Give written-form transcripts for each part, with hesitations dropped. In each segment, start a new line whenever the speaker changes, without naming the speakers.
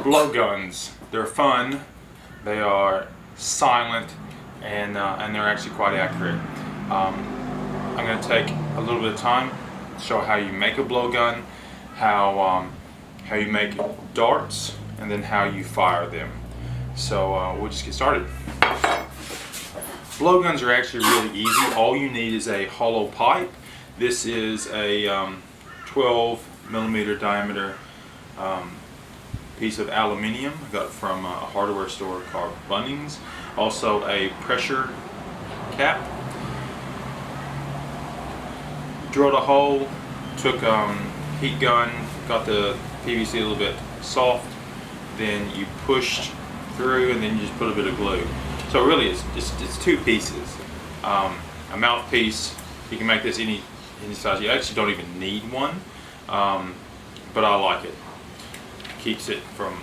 blowguns. They're fun, they are silent, and they're actually quite accurate. I'm going to take a little bit of time to show how you make a blowgun, how you make darts, and then how you fire them. So we'll just get started. Blowguns are actually really easy. All you need is a hollow pipe. This is a 12 millimeter diameter piece of aluminium. I got it from a hardware store called Bunnings. Also a pressure cap. Drilled a hole, took heat gun, got the PVC a little bit soft, then you pushed through and then you just put a bit of glue. So really it's two pieces. A mouthpiece, you can make this any size. You actually don't even need one, but I like it. Keeps it from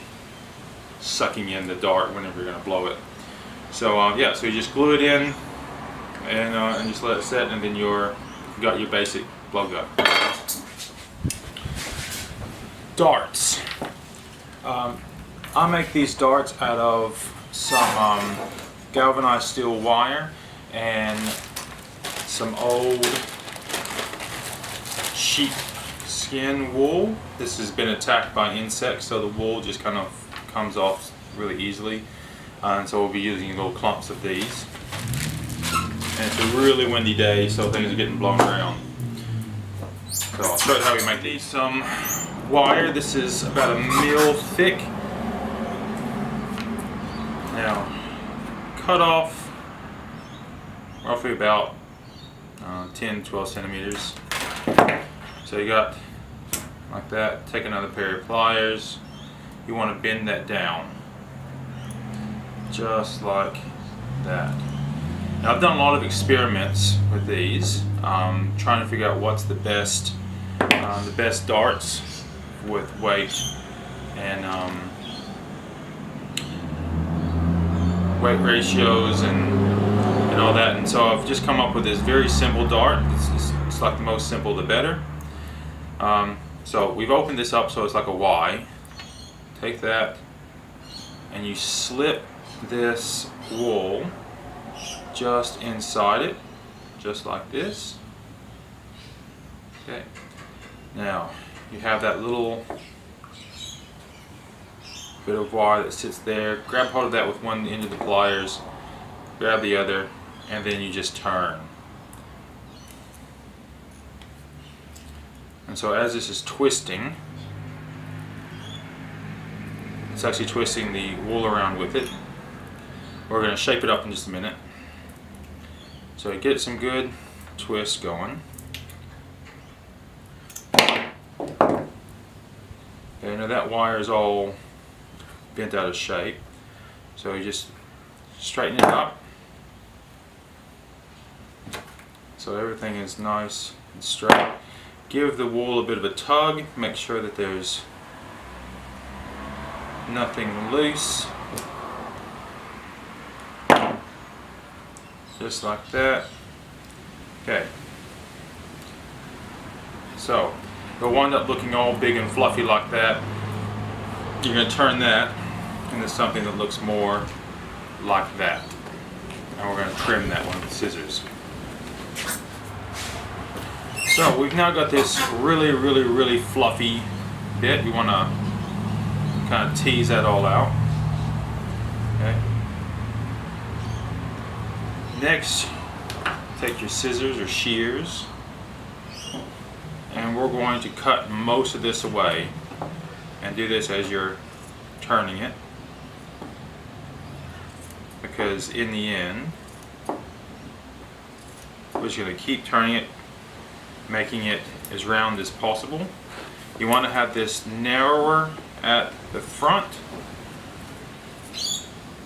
sucking in the dart whenever you're going to blow it. So yeah, so you just glue it in and just let it set, and then you got your basic blowgun. Darts. I make these darts out of some galvanized steel wire and some old sheep skin wool. This has been attacked by insects, so the wool just kind of comes off really easily, and so we'll be using little clumps of these. And it's a really windy day, so things are getting blown around. So I'll show you how we make these. Some wire. This is about 1 mil thick. Now, cut off roughly about 10-12 centimeters. So you got like that. Take another pair of pliers. You want to bend that down, just like that. Now I've done a lot of experiments with these, trying to figure out what's the best darts with weight and weight ratios and all that. And so I've just come up with this very simple dart. It's like the most simple the better. So we've opened this up so it's like a Y. Take that and you slip this wool just inside it, just like this. Okay. Now you have that little bit of wire that sits there. Grab hold of that with one end of the pliers, grab the other, and then you just turn. And so as this is twisting, it's actually twisting the wool around with it. We're going to shape it up in just a minute. So get some good twists going. Okay, now that wire is all bent out of shape. So you just straighten it up so everything is nice and straight. Give the wool a bit of a tug. Make sure that there's nothing loose. Just like that. Okay. So it'll wind up looking all big and fluffy like that. You're going to turn that into something that looks more like that. And we're going to trim that one with scissors. So we've now got this really fluffy bit. We want to kind of tease that all out. Okay. Next, take your scissors or shears, and we're going to cut most of this away, and do this as you're turning it, because in the end we're just going to keep turning it, making it as round as possible. You want to have this narrower at the front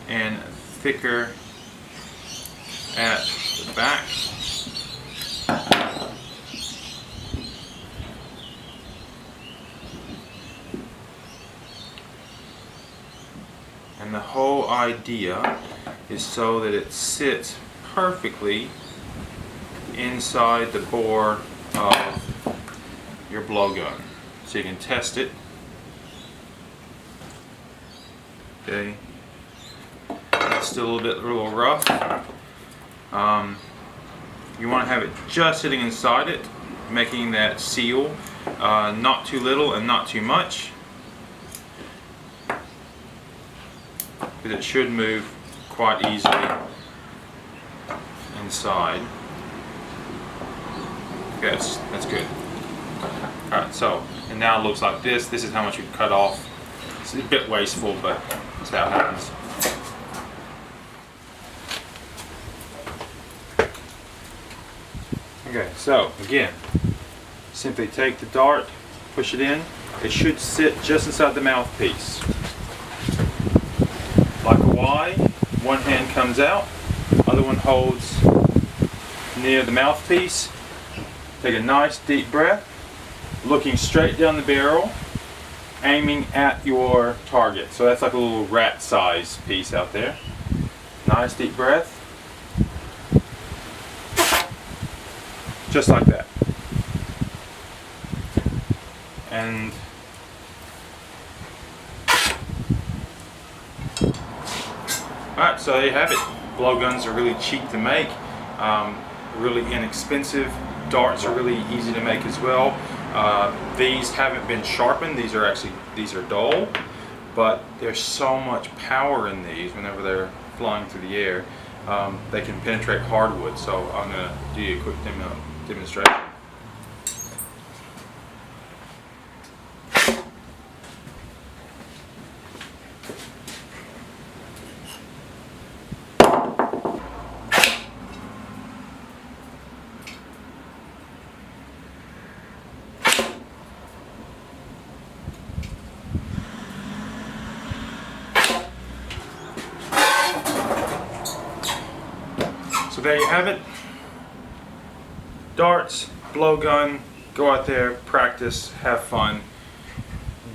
and thicker at the back. And the whole idea is so that it sits perfectly inside the bore of your blowgun. So you can test it. Okay, it's still a little rough. You want to have it just sitting inside it, making that seal, not too little and not too much, because it should move quite easily inside. Okay, that's good. Alright, so, and now it looks like this. This is how much we cut off. It's a bit wasteful, but that's how it happens. Okay, so again, simply take the dart, push it in. It should sit just inside the mouthpiece. Like a Y, one hand comes out, other one holds near the mouthpiece. Take a nice deep breath, looking straight down the barrel, aiming at your target. So that's like a little rat size piece out there. Nice deep breath. Just like that. And alright, so there you have it. Blowguns are really cheap to make, really inexpensive. Darts are really easy to make as well. These haven't been sharpened. These are dull, but there's so much power in these whenever they're flying through the air. They can penetrate hardwood. So I'm going to do you a quick demonstration. So there you have it. Darts, blowgun, go out there, practice, have fun.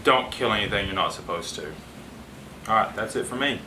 Don't kill anything you're not supposed to. Alright, that's it for me.